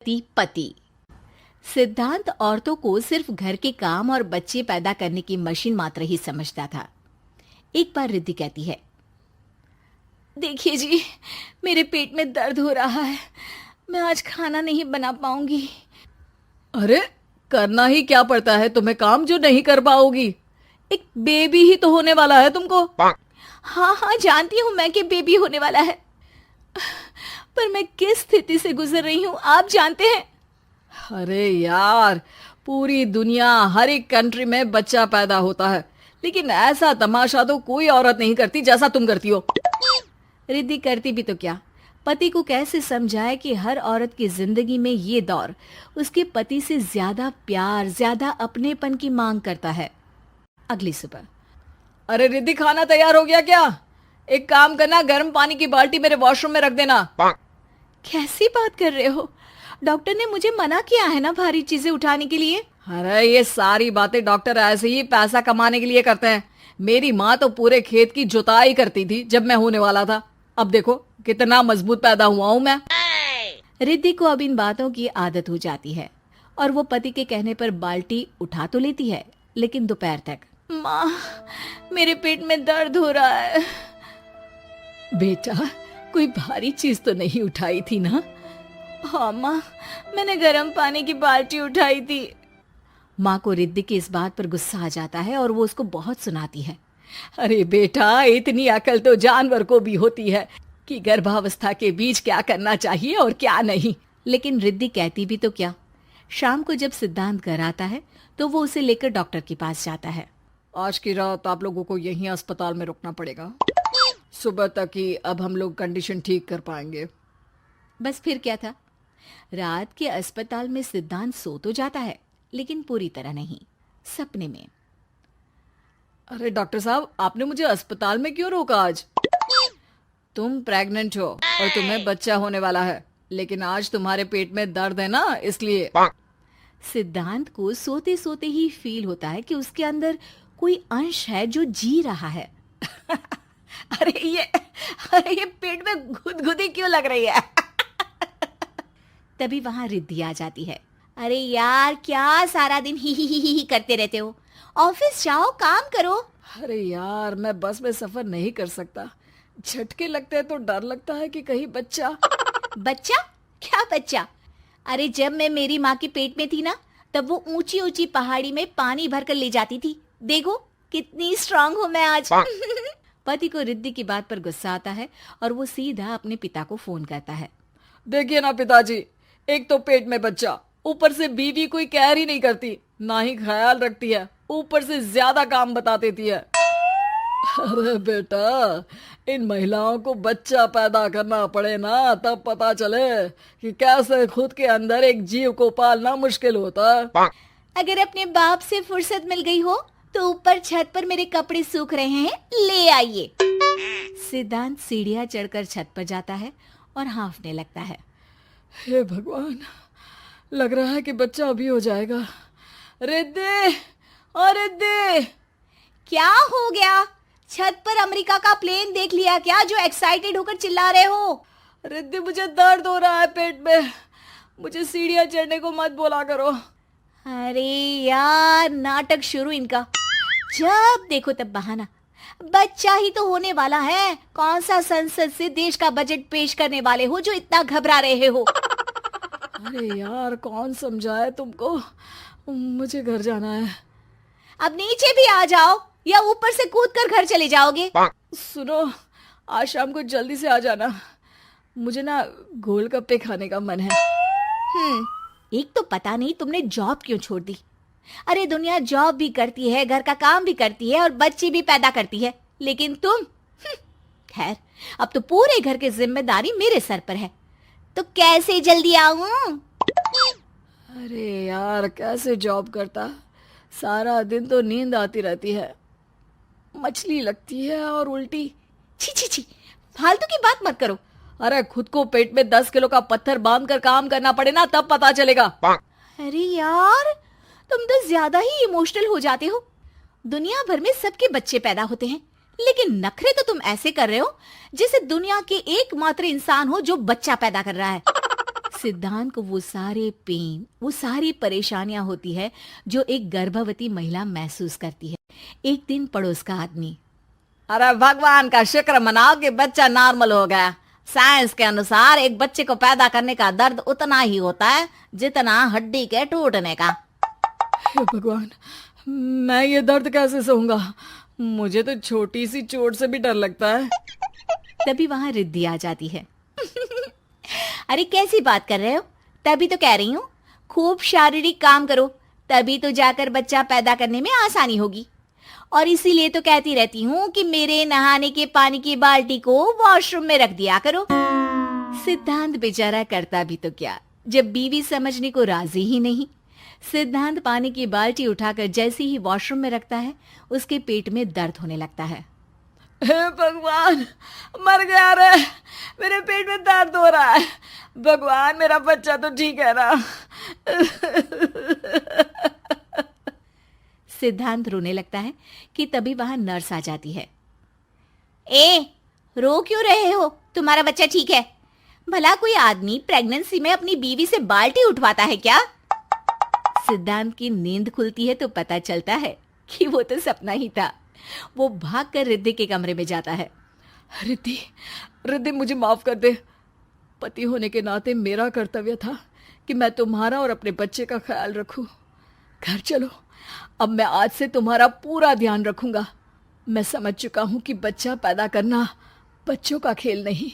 पति। सिद्धांत औरतों को सिर्फ घर के काम और बच्चे पैदा करने की मशीन मात्र ही समझता था। एक बार रिद्धि कहती है, देखिए जी, मेरे पेट में दर्द हो रहा है, मैं आज खाना नहीं बना पाऊंगी। अरे करना ही क्या पड़ता है तुम्हें काम जो नहीं कर पाओगी? एक बेबी ही तो होने वाला है तुमको। हाँ हाँ, जानती हूँ मैं कि बेबी होने वाला है, पर मैं किस स्थिति से गुजर रही हूँ आप जानते हैं। अरे यार, पूरी दुनिया हर एक कंट्री में बच्चा पैदा होता है, लेकिन ऐसा तमाशा तो कोई औरत नहीं करती जैसा तुम करती हो। रिद्धि करती भी तो क्या, पति को कैसे समझाए कि हर औरत की जिंदगी में ये दौर उसके पति से ज्यादा प्यार, ज्यादा अपनेपन की मांग करता है। अगली सुबह, अरे रिद्धि, खाना तैयार हो गया क्या? एक काम करना, गर्म पानी की बाल्टी मेरे वॉशरूम में रख देना। कैसी बात कर रहे हो? डॉक्टर ने मुझे मना किया है ना भारी चीजें उठाने के लिए। अरे ये सारी बातें डॉक्टर ऐसे ही पैसा कमाने के लिए करते हैं। मेरी माँ तो पूरे खेत की जुताई करती थी जब मैं होने वाला था। अब देखो कितना मजबूत पैदा हुआ हूँ मैं। रिद्धि को अब इन बातों की आदत हो जाती है और वो पति के कहने पर बाल्टी उठा तो लेती है, लेकिन दोपहर तक। माँ, मेरे पेट में दर्द हो रहा है। बेटा, कोई भारी चीज तो नहीं उठाई थी ना? हाँ माँ, मैंने गर्म पानी की बाल्टी उठाई थी। माँ को रिद्धि की इस बात पर गुस्सा आ जाता है और वो उसको बहुत सुनाती है। अरे बेटा, इतनी अकल तो जानवर को भी होती है कि गर्भावस्था के बीच क्या करना चाहिए और क्या नहीं। लेकिन रिद्धि कहती भी तो क्या। शाम को जब सिद्धांत घर आता है तो वो उसे लेकर डॉक्टर के पास जाता है। आज की रात आप लोगों को यहीं अस्पताल में रुकना पड़ेगा, सुबह तक ही अब हम लोग कंडीशन ठीक कर पाएंगे। बस फिर क्या था, रात के अस्पताल में सिद्धांत सो तो जाता है, लेकिन पूरी तरह नहीं, सपने में। अरे डॉक्टर साहब, आपने मुझे अस्पताल में क्यों रोका आज? तुम प्रेग्नेंट हो और तुम्हें बच्चा होने वाला है, लेकिन आज तुम्हारे पेट में दर्द है ना, इसलिए। सिद्धांत को सोते सोते ही फील होता है कि उसके अंदर कोई अंश है जो जी रहा है। अरे ये पेट में गुदगुदी क्यों लग रही है? तभी वहां रिद्धि आ जाती है। अरे यार, क्या सारा दिन ही करते रहते हो? ऑफिस जाओ, काम करो। अरे यार, मैं बस में सफर नहीं कर सकता। झटके लगते हैं तो डर लगता है कि कहीं बच्चा। बच्चा? क्या बच्चा? अरे जब मैं मेरी माँ के पेट में थी ना, तब वो ऊंची ऊंची पहाड़ी में पानी भरकर ले जाती थी। देखो कितनी स्ट्रांग हूँ मैं आज। पति को रिद्धि की बात पर गुस्सा आता है और वो सीधा अपने पिता को फोन करता है। देखिए ना पिताजी, एक तो पेट में बच्चा, ऊपर से बीवी कोई केयर ही नहीं करती, ना ही ख्याल रखती है, ऊपर से ज्यादा काम बता देती है। अरे बेटा, इन महिलाओं को बच्चा पैदा करना पड़े ना, तब पता चले कि कैसे खुद के अंदर एक जीव को पालना मुश्किल होता है। अगर अपने बाप से फुर्सत मिल गई हो तो ऊपर छत पर मेरे कपड़े सूख रहे हैं, ले आइए। सिद्धांत सीढ़ियां चढ़कर छत पर जाता है और हाँफने लगता है। हे भगवान, लग रहा है कि बच्चा अभी हो जाएगा। रिद्धि, और रिद्धि। क्या हो गया? छत पर अमेरिका का प्लेन देख लिया क्या जो एक्साइटेड होकर चिल्ला रहे हो? रिद्धि, मुझे दर्द हो रहा है पेट में, मुझे सीढ़ियां चढ़ने को मत बोला करो। अरे यार, नाटक शुरू इनका। जब देखो तब बहाना। बच्चा ही तो होने वाला है, कौन सा संसद से देश का बजट पेश करने वाले हो जो इतना घबरा रहे हो? अरे यार, कौन समझाए तुमको, मुझे घर जाना है। अब नीचे भी आ जाओ या ऊपर से कूद कर घर चले जाओगे? सुनो, आज शाम को जल्दी से आ जाना, मुझे ना गोलगप्पे खाने का मन है। एक तो पता नहीं तुमने जॉब क्यों छोड़ दी। अरे दुनिया जॉब भी करती है, घर का काम भी करती है और बच्चे भी पैदा करती है, लेकिन तुम। खैर, अब तो पूरे घर की जिम्मेदारी मेरे सर पर है, तो कैसे जल्दी आऊं? अरे यार, कैसे जॉब करता, सारा दिन तो नींद आती रहती है, मछली लगती है और उल्टी। छी छी छी, फालतू की बात मत करो। अरे खुद को पेट में 10 किलो का पत्थर बांध कर काम करना पड़े ना, तब पता चलेगा। अरे यार, तुम तो ज्यादा ही इमोशनल हो जाते हो। दुनिया भर में सबके बच्चे पैदा होते हैं, लेकिन नखरे तो तुम ऐसे कर रहे हो जैसे दुनिया के एकमात्र इंसान हो जो बच्चा पैदा कर रहा है। सिद्धांत को वो सारे पेन, वो सारी परेशानियां होती है जो एक गर्भवती महिला महसूस करती है। एक दिन पड़ोस का आदमी, अरे भगवान का शुक्र मनाओ कि बच्चा नॉर्मल हो गया। साइंस के अनुसार एक बच्चे को पैदा करने का दर्द उतना ही होता है जितना हड्डी के टूटने का। हे भगवान, मैं ये दर्द कैसे सहूंगा? मुझे तो छोटी सी चोट से भी डर लगता है। तभी वहां रिद्धि आ जाती है। अरे कैसी बात कर रहे हो? तभी तो कह रही हूँ, खूब शारीरिक काम करो, तभी तो जाकर बच्चा पैदा करने में आसानी होगी। और इसीलिए तो कहती रहती हूँ कि मेरे नहाने के पानी की बाल्टी को वॉशरूम में रख दिया करो। सिद्धांत बेचारा करता भी तो क्या, जब बीवी समझने को राजी ही नहीं। सिद्धांत पानी की बाल्टी उठाकर जैसे ही वॉशरूम में रखता है, उसके पेट में दर्द होने लगता है। हे भगवान, मर गया रे, मेरे पेट में दर्द हो रहा है। भगवान, मेरा बच्चा तो ठीक है ना? सिद्धांत रोने लगता है कि तभी वहां नर्स आ जाती है। ए, रो क्यों रहे हो? तुम्हारा बच्चा ठीक है? भला कोई आदमी प्रेगनेंसी में अपनी बीवी से बाल्टी उठवाता है क्या? सिद्धांत की नींद खुलती है तो पता चलता है कि वो तो सपना ही था। वो भागकर रिद्धि के कमरे में जाता है। रिद्धि, रिद्धि, मुझे माफ कर दे। पति होने के नाते मेरा कर्तव्य था कि मैं तुम्हारा और अपने बच्चे का ख्याल रखूं। घर चलो, अब मैं आज से तुम्हारा पूरा ध्यान रखूंगा। मैं समझ चुका हूं कि बच्चा पैदा करना बच्चों का खेल नहीं।